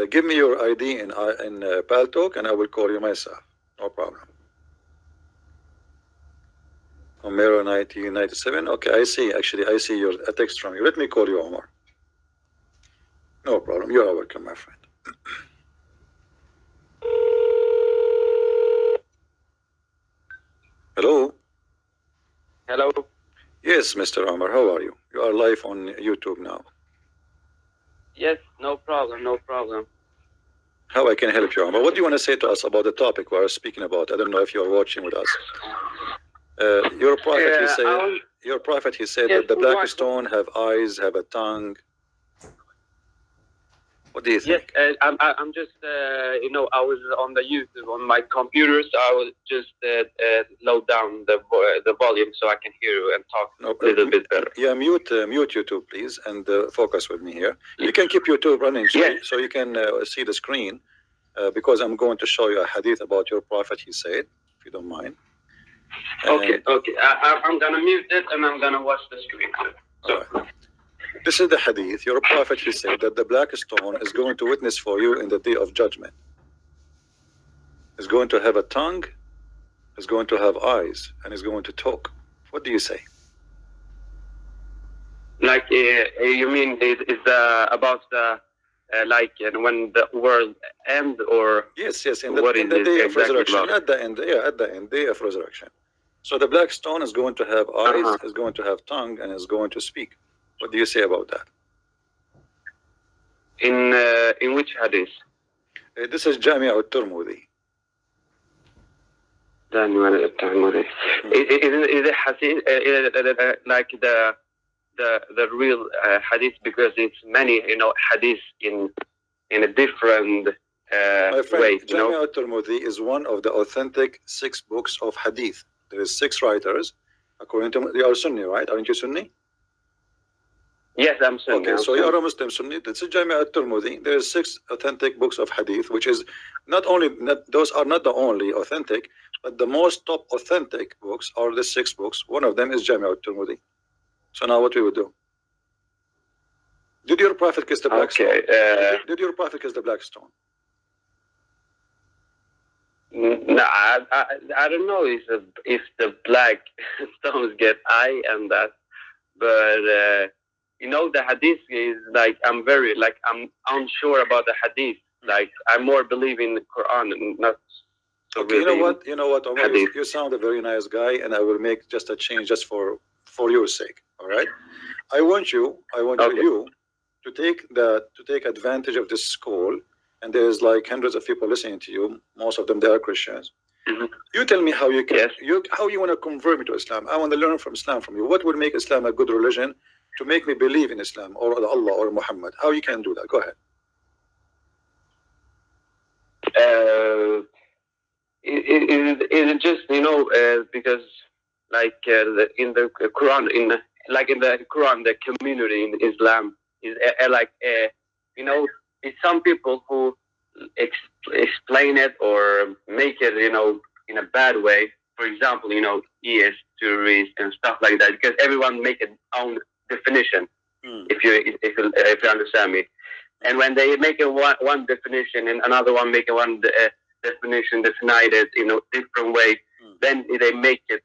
Give me your ID in Paltalk, and I will call you myself. No problem. Omero 1997. Okay, I see. Actually, I see your text from you. Let me call you, Omar. No problem. You are welcome, my friend. Hello. Hello. Yes, Mr. Omar. How are you? You are live on YouTube now. Yes, no problem. No problem. How I can help you, Omar? What do you want to say to us about the topic we are speaking about? I don't know if you are watching with us. Your prophet, he said yes, that the black stone have eyes, have a tongue. What do you think? Yes, I'm just, I was on the YouTube on my computer, so I will just load down the volume so I can hear you and talk a little bit better. Yeah, mute YouTube, please, and focus with me here. You can keep YouTube running so you can see the screen, because I'm going to show you a hadith about your prophet, he said, if you don't mind. Okay. I'm going to mute it and I'm going to watch the screen. So. Right. This is the hadith. Your prophet, he said that the black stone is going to witness for you in the day of judgment. It's going to have a tongue, it's going to have eyes, and it's going to talk. What do you say? Like, you mean is about the when the world ends, or yes, in the day of resurrection, at the end, day of resurrection. So the black stone is going to have eyes, is going to have tongue, and is going to speak. What do you say about that? In which hadith? This is Jami' al-Tirmidhi. Is it hadith like the real hadith, because it's many hadith in a different way. Jami' al-Tirmidhi is one of the authentic 6 books of hadith. There is 6 writers. According to you are Sunni, right? Aren't you Sunni? Yes, I'm Sunni. Okay, so you are a Muslim Sunni. It's a Jami' al-Tirmidhi. There is 6 authentic books of hadith, which is those are not the only authentic, but the most top authentic books are the 6 books. One of them is Jami' al-Tirmidhi. So now what we would do? Did your prophet kiss the black stone? Did your prophet kiss the black stone? No, I don't know if the black stones get eye and that, but the hadith is like I'm unsure about the hadith. Like I more believe in the Quran and not. So okay, really you know what, Omar, you sound a very nice guy, and I will make just a change just for your sake. All right, I want you to take advantage of this school, and there's like hundreds of people listening to you. Most of them they are Christians. Mm-hmm. You tell me how you can how you want to convert me to Islam. I want to learn from Islam from you. What would make Islam a good religion to make me believe in Islam or Allah or Muhammad? How you can do that? Go ahead. It just because like in the Quran in the Quran, the community in Islam is it's some people who explain it or make it in a bad way. For example, ES tourists and stuff like that, because everyone make its own definition. If you understand me, and when they make one definition and another one make one definition defined it in a different way, then they make it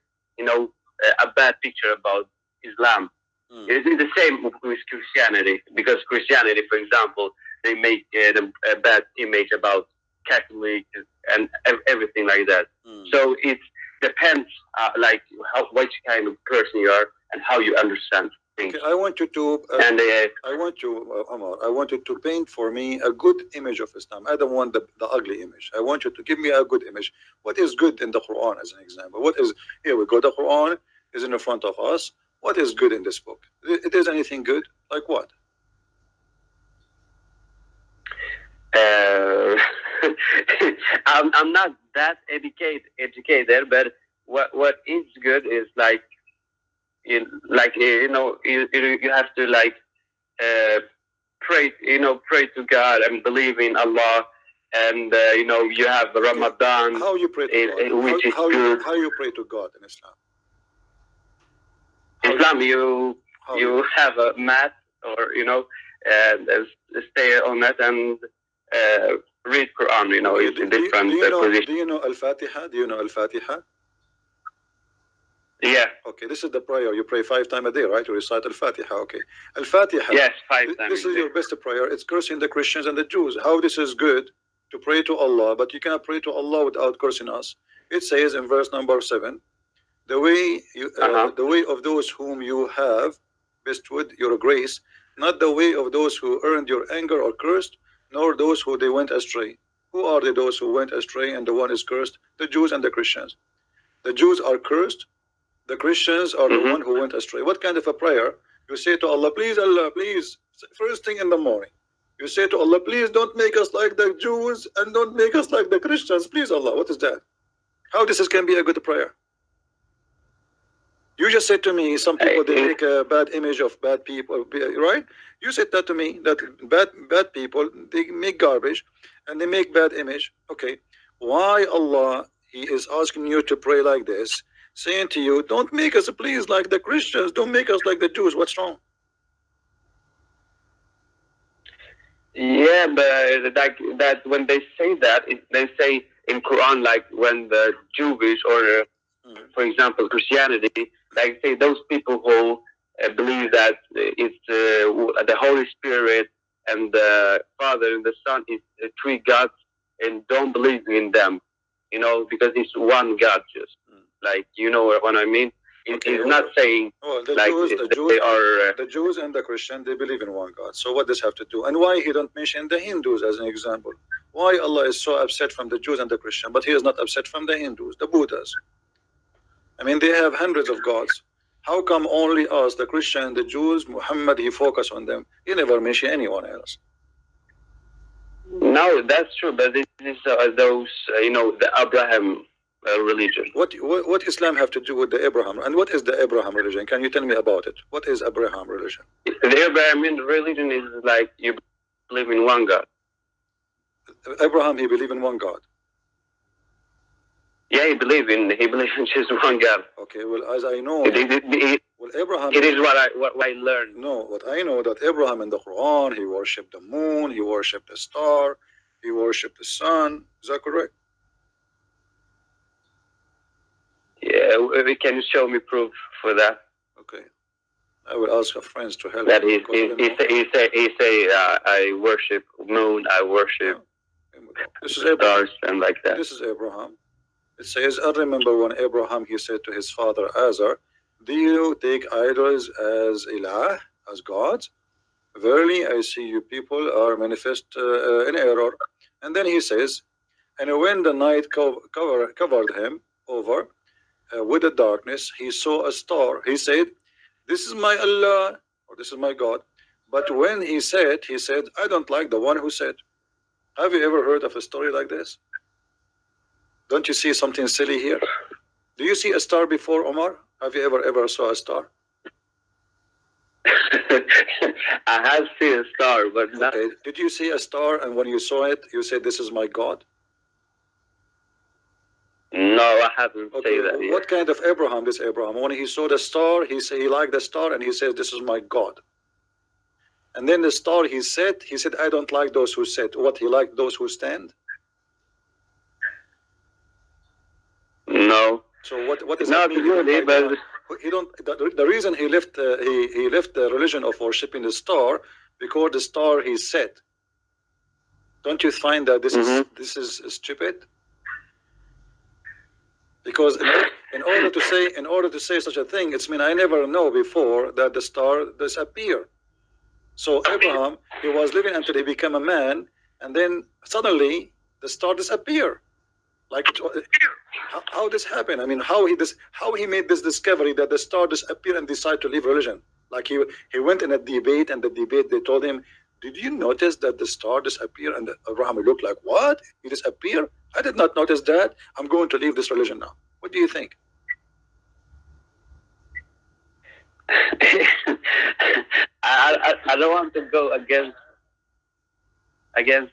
a bad picture about Islam. It's the same with Christianity, because Christianity, for example, they make a bad image about Catholic and everything like that. So it depends which kind of person you are and how you understand things. Okay, I want you to Omar, I want you to paint for me a good image of Islam. I don't want the ugly image. I want you to give me a good image. What is good in the Quran, as an example? Here we go. The Quran is in the front of us. What is good in this book? Is anything good? Like what? I'm not that educated, but what is good is you have to pray to God and believe in Allah, and you have Ramadan. How you pray to God? How you pray to God in Islam? Islam, you have a mat, or and stay on it, and read Quran. Okay, It's in different positions. do you know Al-Fatiha? Do you know Al-Fatiha? Yeah. Okay, this is the prayer. You pray 5 times a day, right? You recite Al-Fatiha. Okay. Al-Fatiha. Yes, 5 times. This is your best prayer. It's cursing the Christians and the Jews. How this is good to pray to Allah, but you cannot pray to Allah without cursing us. It says in verse number 7, the way of those whom you have bestowed your grace, not the way of those who earned your anger or cursed, nor those who they went astray. Who are those who went astray and the one is cursed? The Jews and the Christians. The Jews are cursed. The Christians are the one who went astray. What kind of a prayer? You say to Allah, please, Allah, please, first thing in the morning. You say to Allah, please don't make us like the Jews and don't make us like the Christians. Please, Allah, what is that? How this can be a good prayer? You just said to me, some people, they make a bad image of bad people, right? You said that to me, that bad people, they make garbage and they make bad image. Okay, why Allah, He is asking you to pray like this, saying to you, don't make us please like the Christians, don't make us like the Jews. What's wrong? Yeah, but that when they say that, they say in Quran, like when the Jewish or, for example, Christianity, like say those people who believe that it's the Holy Spirit and the Father and the Son is three gods and don't believe in them, because it's one God, just like what I mean. It's not saying the Jews and the Christians, they believe in one God. So what does have to do? And why He don't mention the Hindus as an example? Why Allah is so upset from the Jews and the Christians, but He is not upset from the Hindus, the Buddhas? I mean, they have hundreds of gods. How come only us, the Christian, the Jews, Muhammad, He focus on them? He never mention anyone else. No, that's true, but this is those, the Abraham religion. What Islam have to do with the Abraham? And what is the Abraham religion? Can you tell me about it? What is Abraham religion? The Abraham religion is like you believe in one God. Abraham, he believed in one God. Yeah, he believed in just one God. Okay, well, as I know, well, Abraham. It is what I learned. No, what I know that Abraham in the Quran, he worshipped the moon, he worshipped the star, he worshipped the sun. Is that correct? Yeah, can you show me proof for that? Okay, I will ask our friends to help. That he say I worship moon, I worship stars and like that. This is Abraham. It says, I remember when Abraham, he said to his father Azar, do you take idols as ilah, as gods? Verily, I see you people are manifest in error. And then he says, and when the night covered him over with the darkness, he saw a star. He said, this is my Allah, or this is my God. But when he said, I don't like the one who said. Have you ever heard of a story like this? Don't you see something silly here? Do you see a star before, Omar? Have you ever saw a star? I have seen a star, but not... Okay. Did you see a star and when you saw it, you said, this is my God? No, I haven't said that yet. What kind of Abraham is Abraham? When he saw the star, he liked the star and he said, this is my God. And then the star, he said, I don't like those who sit. What, he liked those who stand? No. So what is not that mean? Really, but he don't. The reason he left he left the religion of worshiping the star because the star he said. Don't you find that this is stupid? Because in order to say such a thing, it's mean I never know before that the star disappear. So Abraham, he was living until he became a man, and then suddenly the star disappear. Like how this happened? I mean, how he made this discovery that the star disappeared and decided to leave religion? Like he went in a debate, and the debate they told him, "Did you notice that the star disappeared?" And Abraham looked like, "What? He disappeared? I did not notice that. I'm going to leave this religion now." What do you think? I don't want to go against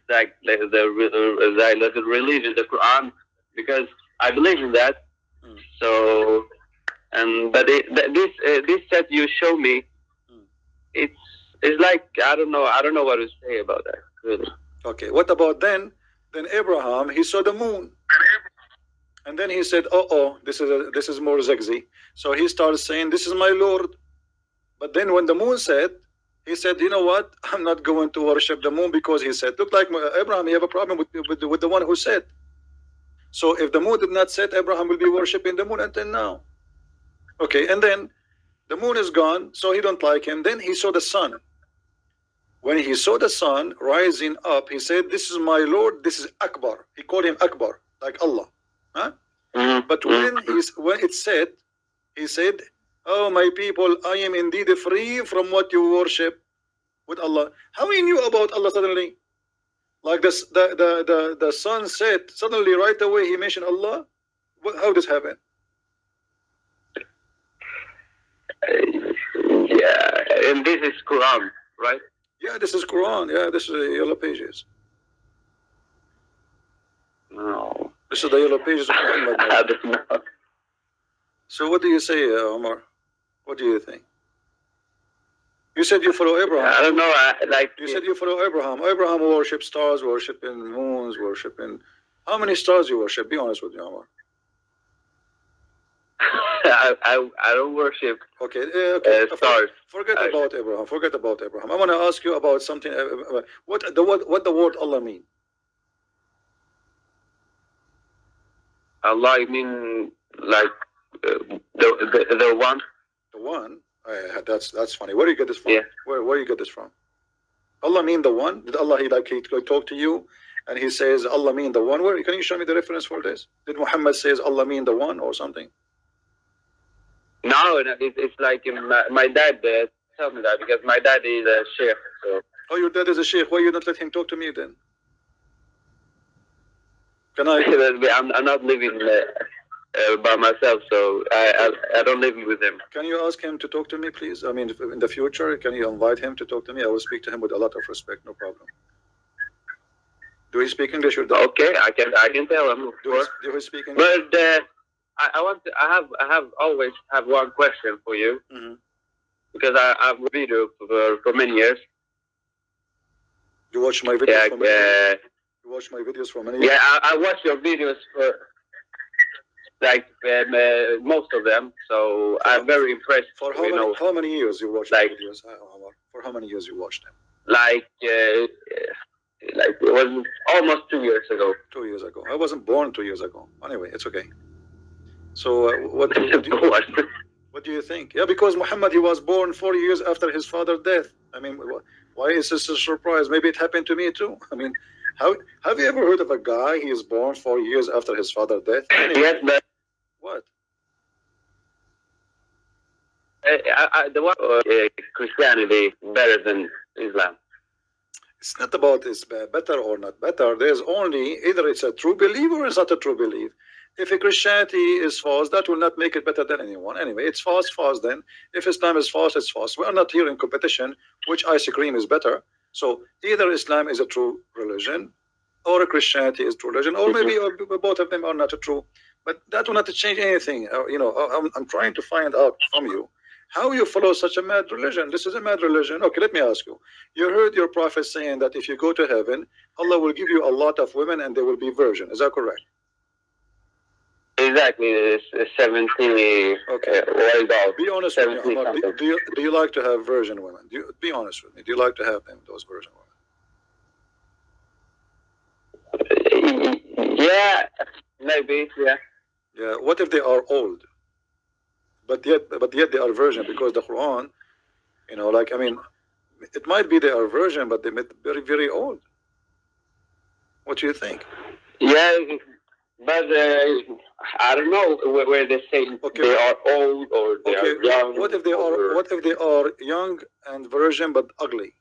like the religion, the Quran, because I believe in that. So, but this set you show me, it's like I don't know what to say about that really. Okay, what about then? Then Abraham, he saw the moon. And then he said, oh, this is more zigzag. So he started saying, this is my Lord. But then when the moon set, he said, you know what? I'm not going to worship the moon because he said, look like Abraham, you have a problem with the one who said. So if the moon did not set, Abraham will be worshiping the moon until now. Okay, and then the moon is gone, so he don't like him. Then he saw the sun. When he saw the sun rising up, he said, this is my Lord, this is Akbar. He called him Akbar, like Allah. Huh? But when it said, he said, oh, my people, I am indeed free from what you worship with Allah. How he knew about Allah suddenly? Like this, the sun set, suddenly right away he mentioned Allah. How this happen? Yeah, and this is Quran, right? Yeah, this is Quran. Yeah, this is the yellow pages. No. This is the yellow pages of Muhammad. I don't know. So what do you say, Umar? What do you think? You said you follow Abraham. I don't know. You said you follow Abraham. Abraham worships stars, worshiping moons, worshiping. How many stars you worship? Be honest with me, Umar. I don't worship. Okay, okay. Stars. Forget about Abraham. Forget about Abraham. I want to ask you about something. What the word Allah mean? Allah, I mean like the one. The one. That's funny. Where do you get this from? Yeah. Where do you get this from? Allah mean the one? Did Allah he talk to you and he says Allah mean the one? Where can you show me the reference for this? Did Muhammad says Allah mean the one or something? No, it's like my dad told me that because my dad is a Sheikh. So. Oh, your dad is a Sheikh. Why you not let him talk to me then? Can I? I'm not living by myself, so I don't live with him. Can you ask him to talk to me, please? I mean, in the future, can you invite him to talk to me? I will speak to him with a lot of respect, no problem. Do he speak English or not? Okay, I can tell him. Do he speak English? But I have always have one question for you, because I have a video for many years. You watch my videos for many years? You watch my videos for many years? Yeah, I watch your videos for like most of them, so I'm very impressed. For how many years you watched like, videos? For how many years you watched them? Like it was almost 2 years ago. 2 years ago. I wasn't born 2 years ago. Anyway, it's okay. So what do you think? Yeah, because Muhammad, he was born 4 years after his father's death. I mean, why is this a surprise? Maybe it happened to me too. I mean, have you ever heard of a guy he is born 4 years after his father's death? Anyway, yes, but what? The one Christianity better than Islam. It's not about it's better or not better. There's only either it's a true belief or it's not a true belief. If a Christianity is false, that will not make it better than anyone. Anyway, it's false then. If Islam is false, it's false. We are not here in competition, which ice cream is better. So either Islam is a true religion or a Christianity is true religion, or maybe both of them are not true. But that will not change anything. I'm trying to find out from you how you follow such a mad religion. This is a mad religion. Okay, let me ask you. You heard your prophet saying that if you go to heaven, Allah will give you a lot of women and they will be virgin. Is that correct? Exactly. It's 70. Okay. Be honest with me, Umar. Do you like to have virgin women? Be honest with me. Do you like to have those virgin women? Yeah, maybe. Yeah. Yeah. What if they are old? But yet they are virgin, because the Quran, it might be they are virgin, but they may be very, very old. What do you think? Yeah, but I don't know where they say they are old or they are young. What if they are young and virgin but ugly?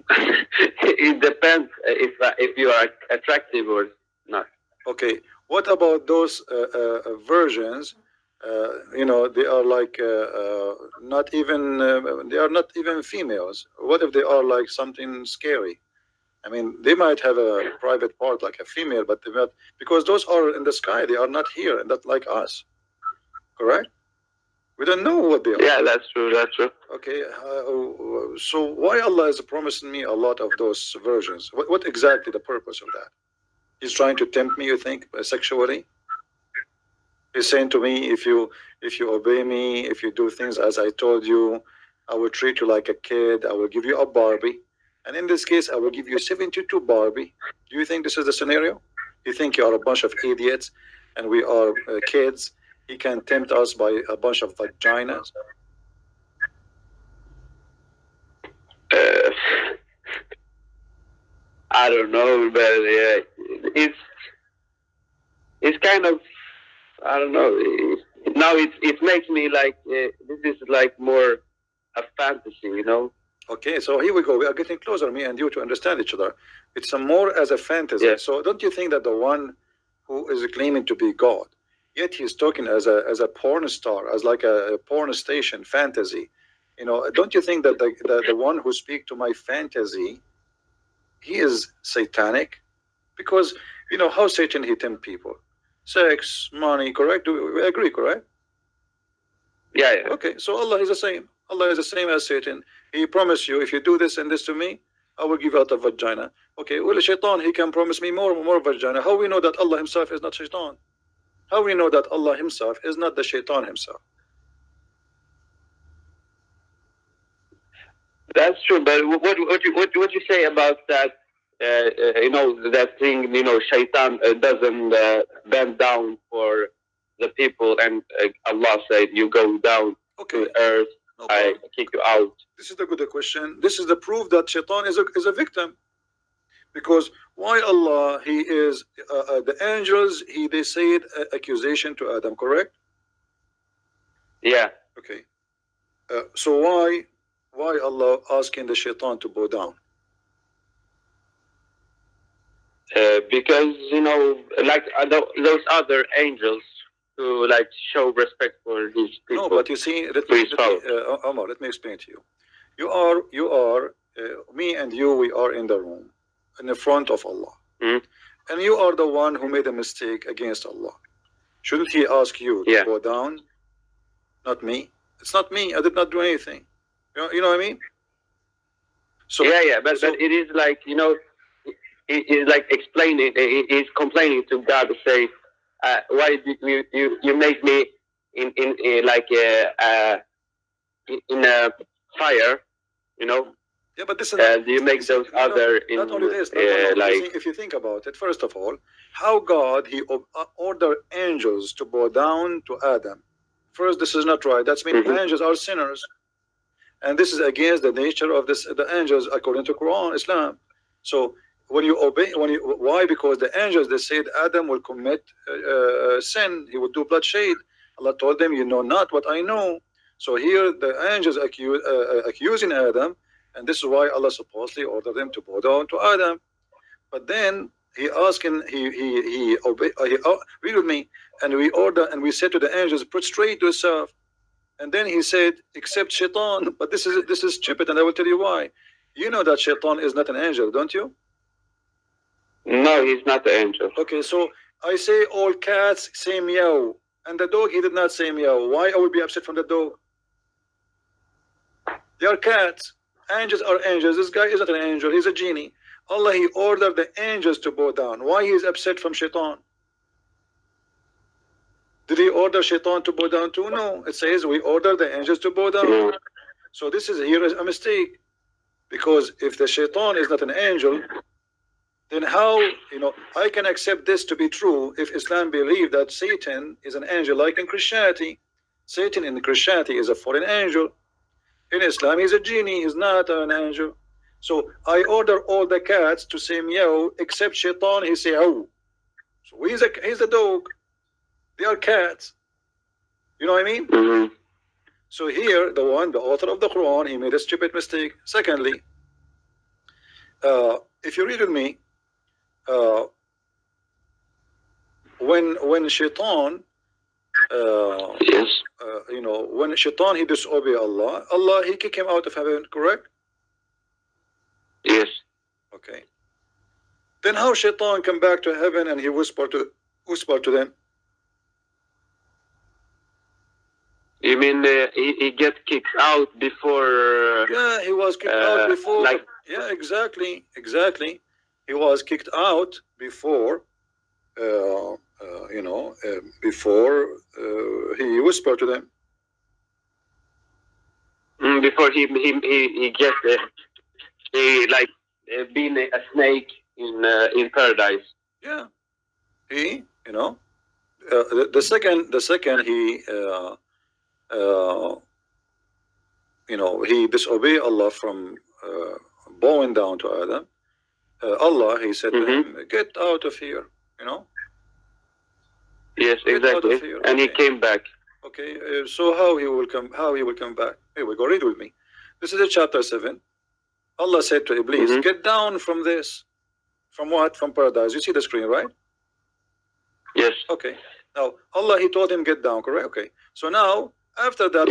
It depends if you are attractive or not. Okay. What about those virgins? They are like not even they are not even females. What if they are like something scary? I mean, they might have a private part like a female, but they not, because those are in the sky. They are not here, and not like us. Correct? We don't know what they are. Yeah, that's true. That's true. Okay, so why Allah is promising me a lot of those versions? What exactly the purpose of that? He's trying to tempt me, you think, sexually? He's saying to me, if you obey me, if you do things as I told you, I will treat you like a kid. I will give you a Barbie, and in this case, I will give you 72 Barbie. Do you think this is the scenario? You think you are a bunch of idiots, and we are kids? He can tempt us by a bunch of vaginas. Uh, I don't know, but it's kind of, I don't know. Now it makes me like this is like more a fantasy. Okay, so here we go. We are getting closer, me and you, to understand each other. It's a more as a fantasy. Yeah. So don't you think that the one who is claiming to be God, yet he's talking as a porn star, as like a porn station fantasy? Don't you think that the one who speak to my fantasy, he is satanic? Because how Satan he tempt people, sex, money, correct? Do we agree, correct? Yeah, yeah. Okay, so Allah is the same. Allah is the same as Satan. He promised you, if you do this and this to me, I will give out a vagina. Okay, well, Shaitan, he can promise me more vagina. How we know that Allah himself is not Shaitan? How we know that Allah himself is not the Shaitan himself? That's true. But what you say about that? That thing. Shaitan doesn't bend down for the people, and Allah said, "You go down to earth. No I kick you out." This is the good question. This is the proof that Shaitan is a victim. Because why Allah, he is the angels, they said accusation to Adam, correct? Yeah. Okay. So why Allah asking the Shaitan to bow down? Because like those other angels who like show respect for his people. No, but you see, Umar, let me explain to you. You are me and you. We are in the room, in the front of Allah, and you are the one who made a mistake against Allah. Shouldn't He ask you to go down? Not me. It's not me. I did not do anything. You know what I mean? So but it is like he's like explaining. He's complaining to God to say, "Why did you make me in like in a fire?" Yeah, but this is and you make those other in not only this. Not only, like if you think about it, first of all, how God he ordered angels to bow down to Adam. First, this is not right. That's mean angels are sinners, and this is against the nature of the angels according to Quran, Islam. So when you obey, why? Because the angels they said Adam will commit sin, he will do bloodshed. Allah told them, you know not what I know. So here the angels accusing Adam, and this is why Allah supposedly ordered them to bow down to Adam. But then he asking, he obey, read with me, and we order and we said to the angels, prostrate yourself. And then he said, except Shaitan. But this is stupid, and I will tell you why. You know that Shaitan is not an angel, don't you? No, he's not the angel. Okay, so I say all cats say meow, and the dog he did not say meow. Why I would be upset from the dog? They are cats. Angels are angels. This guy is not an angel. He's a genie. Allah he ordered the angels to bow down. Why he is upset from Shaitan? Did he order Shaitan to bow down too? No. It says we order the angels to bow down. So this is here is a mistake. Because if the Shaitan is not an angel, then how, I can accept this to be true if Islam believe that Satan is an angel, like in Christianity. Satan in Christianity is a fallen angel. In Islam, he's a genie, he's not an angel. So I order all the cats to say meow, except Shaitan, he say oh. So he's a dog. They are cats. You know what I mean? So here, the author of the Quran, he made a stupid mistake. Secondly, if you read with me, when Shaitan, yes. When Shaitan he disobey Allah he kick him out of heaven, correct? Yes. Okay. Then how Shaitan come back to heaven and he whisper to them? You mean he get kicked out before? Yeah, he was kicked out before. Like, yeah, exactly. He was kicked out before. Before he whispered to them. Before he gets he like being a snake in paradise. Yeah, he the second he he disobeyed Allah from bowing down to Adam. Allah, he said to him, "Get out of here," Yes, exactly. And he came back. Okay, so how he will come? How he will come back? Here we go. Read with me. This is chapter 7. Allah said to Iblis, "Get down from this." From what? From paradise. You see the screen, right? Yes. Okay. Now Allah, he told him, "Get down." Correct. Okay. So now after that,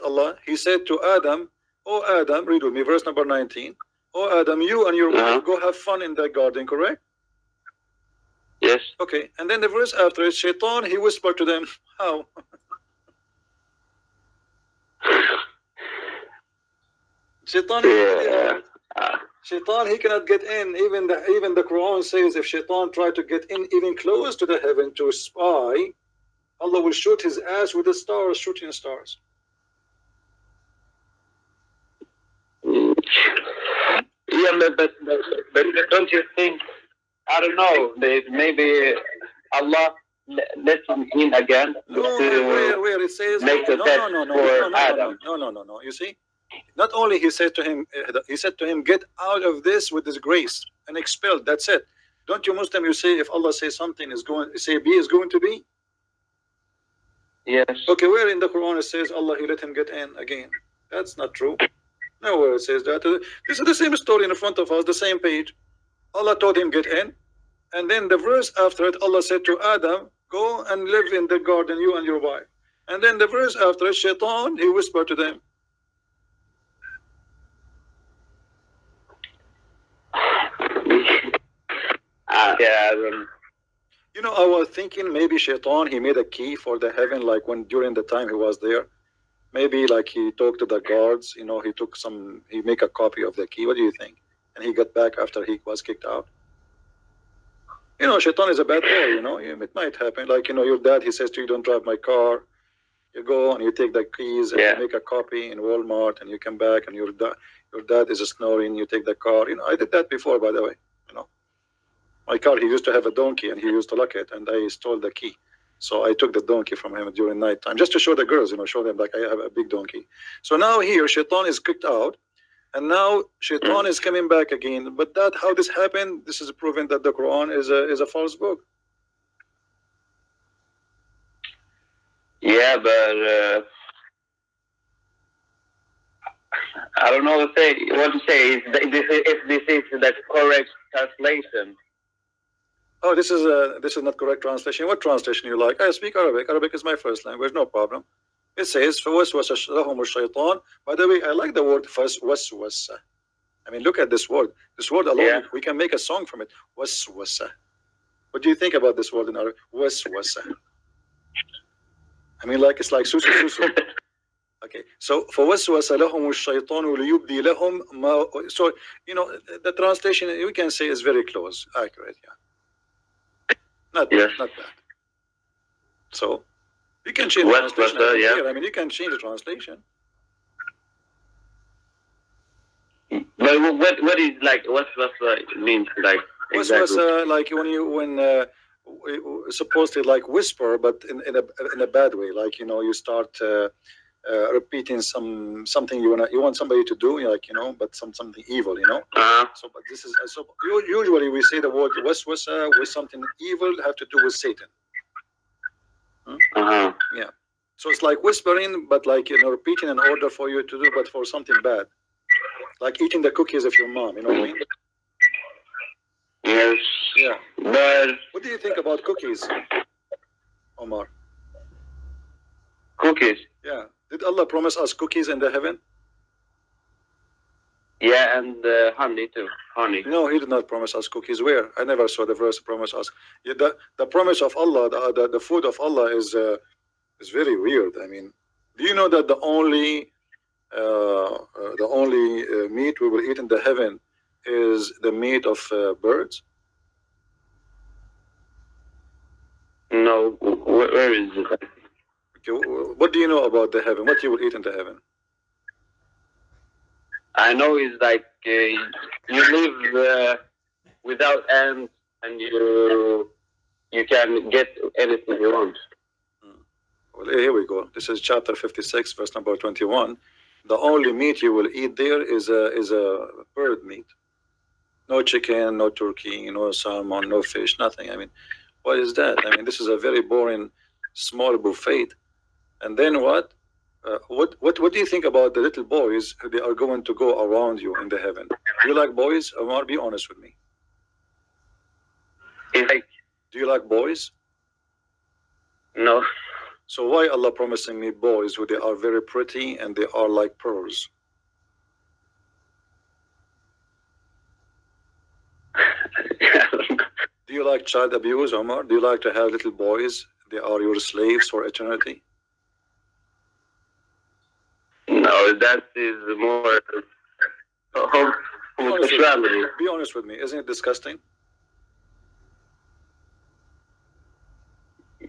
Allah, he said to Adam, "Oh Adam, read with me, verse number 19. Oh Adam, you and your wife go have fun in that garden." Correct. Yes. Okay. And then the verse after is Shaitan, he whispered to them, how? Shaitan, Shaitan, he cannot get in. Even the Quran says if Shaitan tried to get in even close to the heaven to spy, Allah will shoot his ass with the stars, shooting stars. Yeah, but don't you think? I don't know. Maybe Allah let him in again. No, where it says make the test for Adam. No. You see, not only he said to him, "Get out of this with this grace and expelled." That's it. Don't you Muslim? You say if Allah says something is going, say B is going to be. Yes. Okay, where in the Quran it says Allah he let him get in again? That's not true. Nowhere it says that. This is the same story in front of us, the same page. Allah told him get in, and then the verse after it, Allah said to Adam, "Go and live in the garden, you and your wife." And then the verse after it, Shaitan, he whispered to them. I was thinking maybe Shaitan, he made a key for the heaven, like when during the time he was there. Maybe like he talked to the guards, he took he make a copy of the key. What do you think? And he got back after he was kicked out. Shaitan is a bad boy, it might happen. Like, your dad, he says to you, "Don't drive my car." You go and you take the keys and you make a copy in Walmart and you come back and your dad is snoring, you take the car. I did that before, by the way. My car, he used to have a donkey and he used to lock it and I stole the key. So I took the donkey from him during night time, just to show the girls, show them like I have a big donkey. So now here, Shaitan is kicked out. And now Shaitan is coming back again. But how this happened, this is proven that the Quran is a false book. Yeah, but I don't know what to say. If this is the correct translation. Oh, this is not correct translation. What translation you like? I speak Arabic. Arabic is my first language, no problem. It says, فَوَسْوَسَ لَهُمُ الشَّيْطَانُ. By the way, I like the word فَوَسْوَسَ. I mean, look at this word. This word alone, we can make a song from it. وَسْوَسَ. What do you think about this word in Arabic? وَسْوَسَ. I mean, it's like susu susu. Okay, so فَوَسْوَسَ لَهُمُ الشَّيْطَانُ لِيُبْدِي لَهُمْ مَا. So, the translation, we can say is very close, accurate, yeah. Not bad. So, you can change the translation. I mean, you can change the translation. But what is what's means like exactly? Like when supposedly like whisper, but in a bad way. Like you start repeating something you want somebody to do, but something evil, So, but this is usually we say the word waswasa with something evil have to do with Satan. Yeah. So it's like whispering, but like repeating an order for you to do, but for something bad, like eating the cookies of your mom. You know what I mean? Yes. Yeah. But what do you think about cookies, Omar? Cookies. Yeah. Did Allah promise us cookies in the heaven? Yeah, and honey too. Honey. No, He did not promise us cookies. Where? I never saw the verse promise us. The promise of Allah, the food of Allah is It's very weird. I mean, do you know that the only meat we will eat in the heaven is the meat of birds? No, where is it? Okay, what do you know about the heaven? What you will eat in the heaven? I know it's like you live without ends, and you can get anything you want. Well, here we go. This is chapter 56, verse number 21. The only meat you will eat there is a bird meat. No chicken, no turkey, no salmon, no fish, nothing. I mean, what is that? I mean, this is a very boring, small buffet. And then what? What do you think about the little boys who they are going to go around you in the heaven? Do you like boys? Omar, be honest with me. Like, do you like boys? No. So why Allah promising me boys who they are very pretty and they are like pearls? Do you like child abuse, Omar? Do you like to have little boys? They are your slaves for eternity? No, that is more homosexuality. Be honest with me. Isn't it disgusting?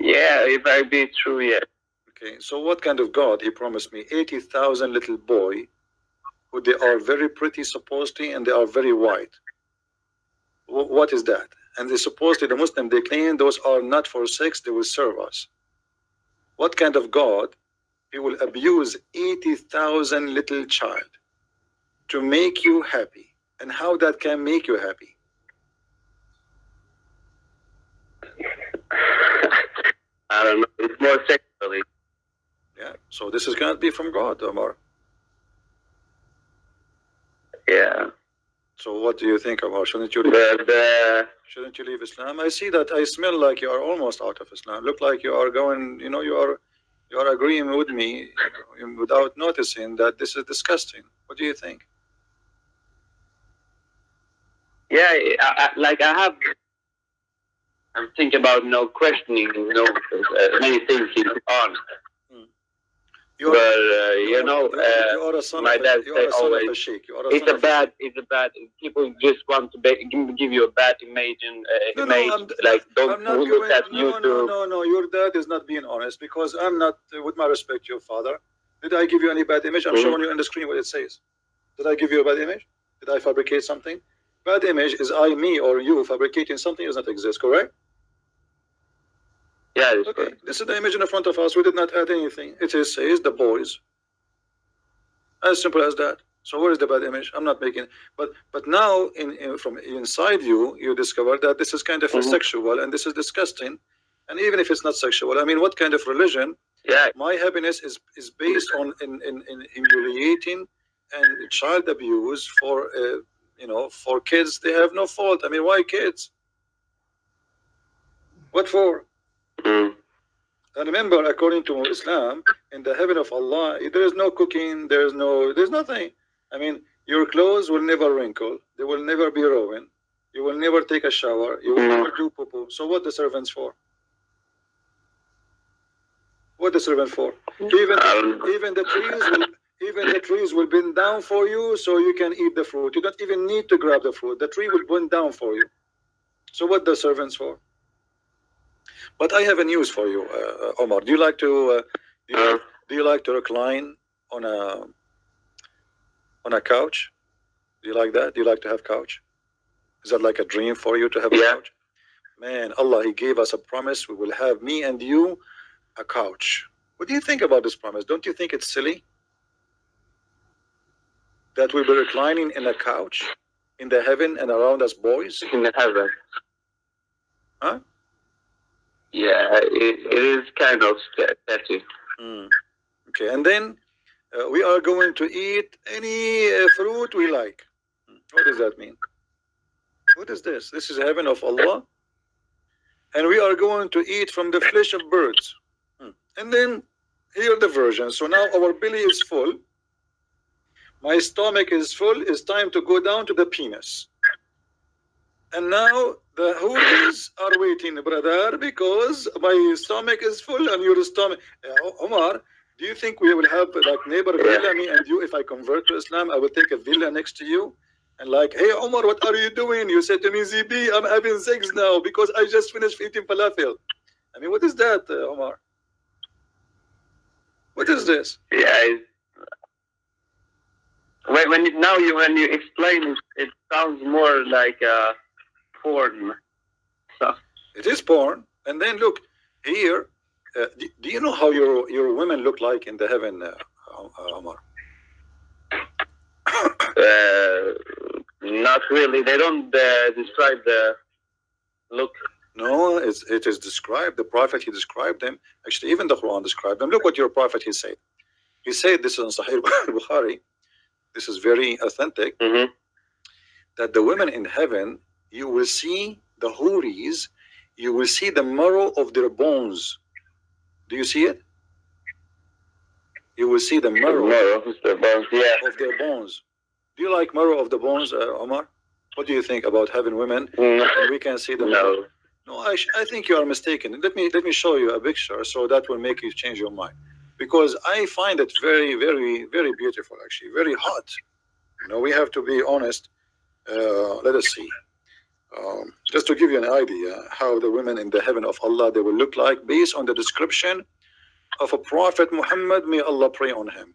Yeah, if I be true, yeah. Okay, so what kind of God he promised me? 80,000 little boy who they are very pretty supposedly and they are very white. What is that? And they supposedly, the Muslim, they claim those are not for sex, they will serve us. What kind of God he will abuse 80,000 little child to make you happy? And how that can make you happy? I don't know. It's more sexually. Yeah. So this is going to be from God, Omar. Yeah. So what do you think, Omar? Shouldn't you leave Islam? I see that I smell like you are almost out of Islam. Look like you are going. You know, you are agreeing with me without noticing that this is disgusting. What do you think? Yeah, I'm thinking about questioning, many things on. You are a son my dad say always, Sheikh. It's a bad. People just want to give you a bad image and don't look at you. No. Your dad is not being honest because I'm not. With my respect, your father. Did I give you any bad image? I'm showing you on the screen what it says. Did I give you a bad image? Did I fabricate something? Bad image is me, or you fabricating something does not exist. Correct? Yeah. Okay. This is the image in the front of us. We did not add anything. It says the boys. As simple as that. So where is the bad image? I'm not making. But now from inside you discover that this is kind of sexual and this is disgusting. And even if it's not sexual, I mean, what kind of religion? Yeah. My happiness is based on in humiliating and child abuse for for kids. They have no fault. I mean, why kids? What for? And remember, according to Islam, in the heaven of Allah, there is no cooking, there's nothing. I mean, your clothes will never wrinkle, they will never be ruined, you will never take a shower, you will never do poo-poo. So what the servants for? What the servant for? Even the trees will bend down for you so you can eat the fruit. You don't even need to grab the fruit. The tree will bend down for you. So what the servants for? But I have a news for you, Omar. Do you like to recline on a couch? Do you like that? Do you like to have couch? Is that like a dream for you to have a couch? Man, Allah, He gave us a promise. We will have, me and you, a couch. What do you think about this promise? Don't you think it's silly that we'll be reclining in a couch in the heaven and around us boys? In the heaven. Huh? Yeah, it is kind of sketchy. Okay, and then we are going to eat any fruit we like. What does that mean? What is this? This is heaven of Allah. And we are going to eat from the flesh of birds. And then here the version. So now our belly is full. My stomach is full. It's time to go down to the penis. And now The houris are waiting, brother, because my stomach is full and your stomach. Omar, do you think we will have like neighbor villa, me and you? If I convert to Islam, I will take a villa next to you. And like, hey Omar, what are you doing? You said to me, ZB, I'm having sex now because I just finished eating falafel. I mean, what is that, Omar? What is this? Yeah. When you explain it, it sounds more like porn stuff. It is porn. And then look here. Do you know how your women look like in the heaven, Omar? Not really. They don't describe the look. No, it is described. The Prophet, he described them. Actually, even the Quran described them. Look what your Prophet, he said. He said, this is in Sahih Bukhari. This is very authentic. Mm-hmm. That the women in heaven, you will see the houris, you will see the marrow of their bones. Do you see it? You will see the marrow of their bones. Yeah. Of their bones. Do you like marrow of the bones, Omar? What do you think about having women? And we can see them. No. No, I think you are mistaken. Let me show you a picture so that will make you change your mind. Because I find it very, very, very beautiful, actually, very hot. You know, we have to be honest. Let us see. Just to give you an idea how the women in the heaven of Allah, they will look like based on the description of a Prophet Muhammad, may Allah pray on him.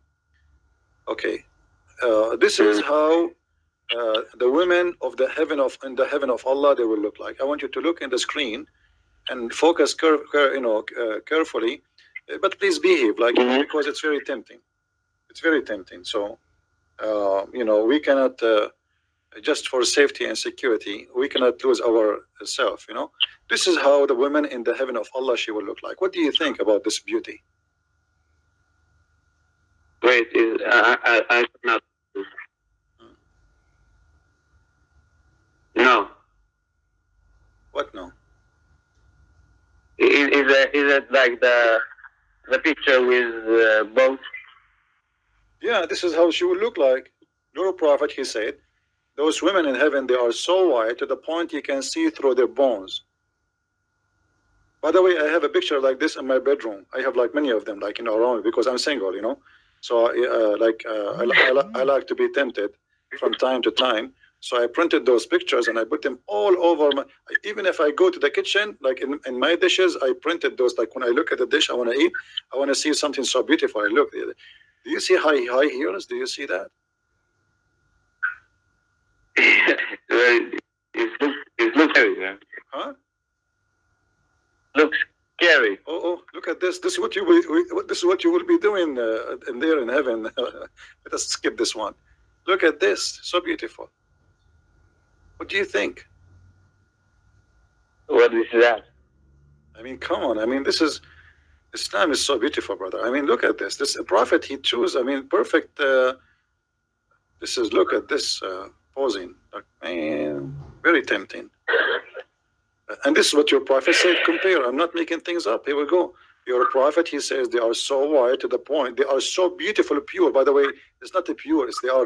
Okay, this is how the women of the heaven in the heaven of Allah, they will look like. I want you to look in the screen and focus carefully, but please behave like because it's very tempting. It's very tempting. So we cannot just for safety and security, we cannot lose our self. This is how the women in the heaven of Allah, she will look like. What do you think about this beauty? Wait, I not. No. What no? Is it like the picture with both? Yeah, this is how she will look like. Your Prophet, he said, those women in heaven, they are so white to the point you can see through their bones. By the way, I have a picture like this in my bedroom. I have like many of them, like around, because I'm single, So I like to be tempted from time to time. So I printed those pictures and I put them all over even if I go to the kitchen, like in my dishes, I printed those. Like when I look at the dish I want to eat, I want to see something so beautiful. I look. Do you see high heels? Do you see that? It looks scary. Huh? Looks scary. Oh! Look at this. This is what you will be doing in there in heaven. Let us skip this one. Look at this. So beautiful. What do you think? What is that? I mean, come on. I mean, Islam is so beautiful, brother. I mean, look at this. This Prophet, he chose. I mean, perfect. Look at this posing. Like, man, very tempting. And this is what your Prophet said. Compare. I'm not making things up. Here we go. Your Prophet, he says, they are so white to the point. They are so beautiful, pure. By the way, it's not the pure. They are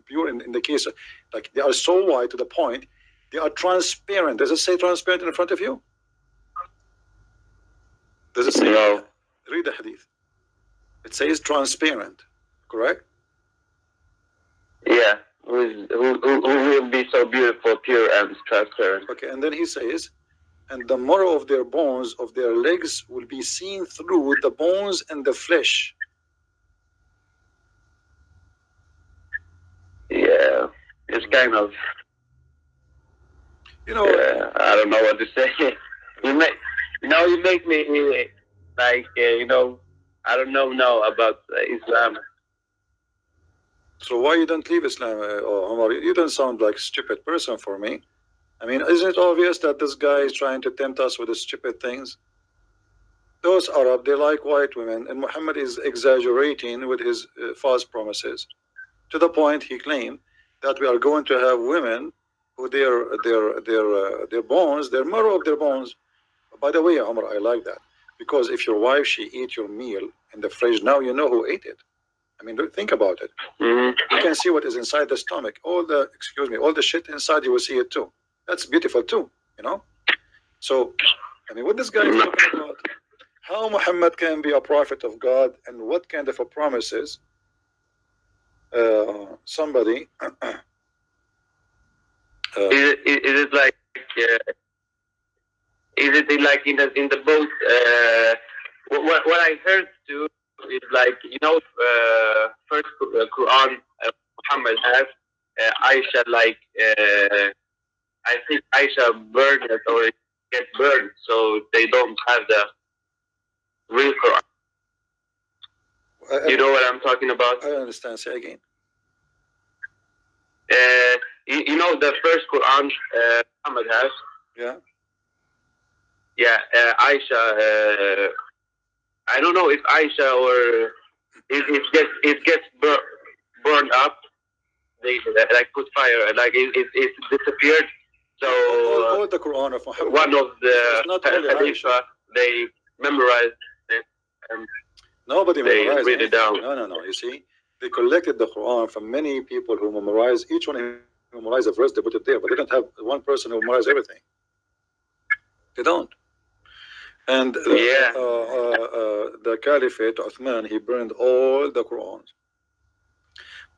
pure in the case. Like they are so white to the point. They are transparent. Does it say transparent in front of you? Does it say? No. Read the hadith. It says transparent. Correct? Yeah. Who will be so beautiful, pure, and transparent? Okay, and then he says, and the marrow of their bones, of their legs, will be seen through the bones and the flesh. Yeah, it's kind of. I don't know what to say. You make me like I don't know about Islam. So why you don't leave Islam, Omar? You don't sound like a stupid person for me. I mean, isn't it obvious that this guy is trying to tempt us with the stupid things? Those Arab, they like white women, and Muhammad is exaggerating with his false promises. To the point he claimed that we are going to have women who their bones, their marrow of their bones. By the way, Omar, I like that. Because if your wife, she eat your meal in the fridge, now you know who ate it. I mean, think about it. Mm-hmm. You can see what is inside the stomach. All the shit inside, you will see it too. That's beautiful too, So, I mean, what this guy is talking about? How Muhammad can be a prophet of God, and what kind of a promises somebody is it like is it like in the boat? What I heard too is like first Quran Muhammad has Aisha like I think Aisha burned it or get burned, so they don't have the real Quran. You know what I'm talking about? I understand. Say again. You know the first Quran Muhammad has. Yeah. Yeah, Aisha. I don't know if Aisha or it gets burned up. They like put fire, like it disappeared. So all the Quran of Muhammad. One of the Khalifa, they memorized it. And nobody memorized read it down. No. You see, they collected the Quran from many people who memorize. Each one memorize a verse, they put it there, but they don't have one person who memorize everything. They don't. And the Caliphate, Uthman, he burned all the Qurans.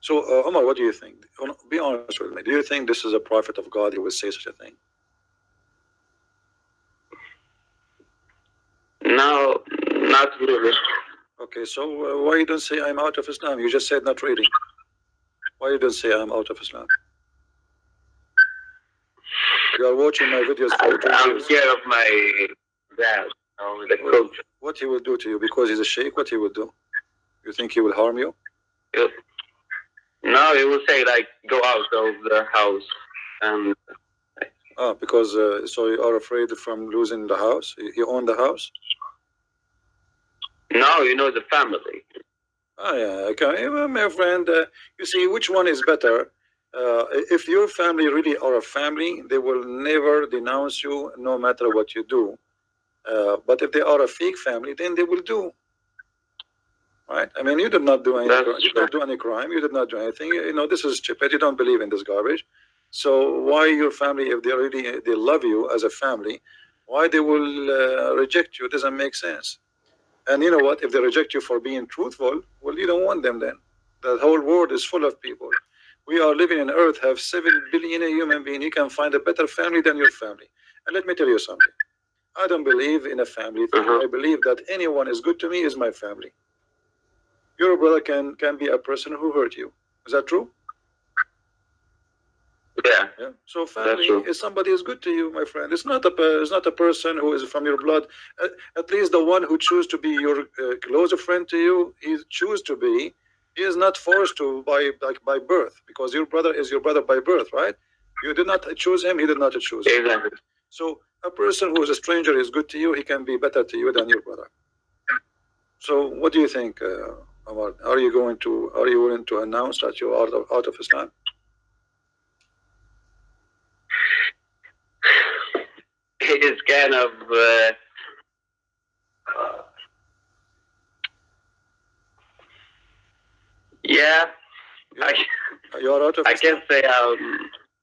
So, Umar, what do you think? Be honest with me. Do you think this is a prophet of God who would say such a thing? No, not really. Okay, so why you don't say I'm out of Islam? You just said not reading. Why you don't say I'm out of Islam? You are watching my videos for 2 I'm years. scared of my dad, the coach. What he will do to you? Because he's a sheikh, what he will do? You think he will harm you? No, he will say like, go out of the house. And because so you are afraid from losing the house? You own the house? No, you know the family. Yeah, okay. Well, my friend, you see, which one is better? If your family really are a family, they will never denounce you no matter what you do. But if they are a fake family, then they will do. Right? I mean, you did not do any crime. You didn't do any crime. You did not do anything. You know, this is stupid. You don't believe in this garbage. So why your family, if they really they love you as a family, why they will reject you? It doesn't make sense. And you know what? If they reject you for being truthful, well, you don't want them then. The whole world is full of people. We are living on Earth, have 7 billion human beings. You can find a better family than your family. And let me tell you something. I don't believe in a family thing. I believe that anyone is good to me is my family. Your brother can be a person who hurt you. Is that true? Yeah. So family is somebody is good to you, my friend. It's not a person who is from your blood. At least the one who choose to be your closer friend to you, he choose to be. He is not forced to by birth, because your brother is your brother by birth, right? You did not choose him. He did not choose you. Exactly. So a person who is a stranger is good to you. He can be better to you than your brother. So what do you think, Umar? Are you willing to announce that you are out of Islam? It's kind of yeah. You are out of Islam? I can say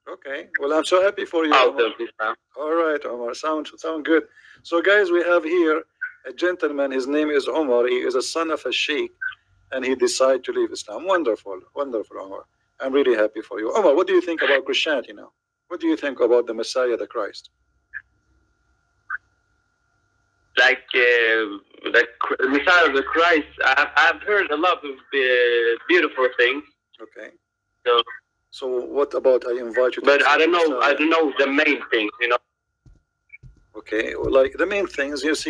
okay. Well, I'm so happy for you. Out of Islam. All right, Umar. Sound good. So, guys, we have here a gentleman. His name is Umar. He is a son of a sheikh, and he decided to leave Islam. Wonderful, Umar. I'm really happy for you. Umar, what do you think about Christianity now? What do you think about the Messiah, the Christ? Like the Messiah, the Christ. I've heard a lot of beautiful things. Okay. So what about I invite you to? But I don't know the main things, Okay, well, like the main things, you see.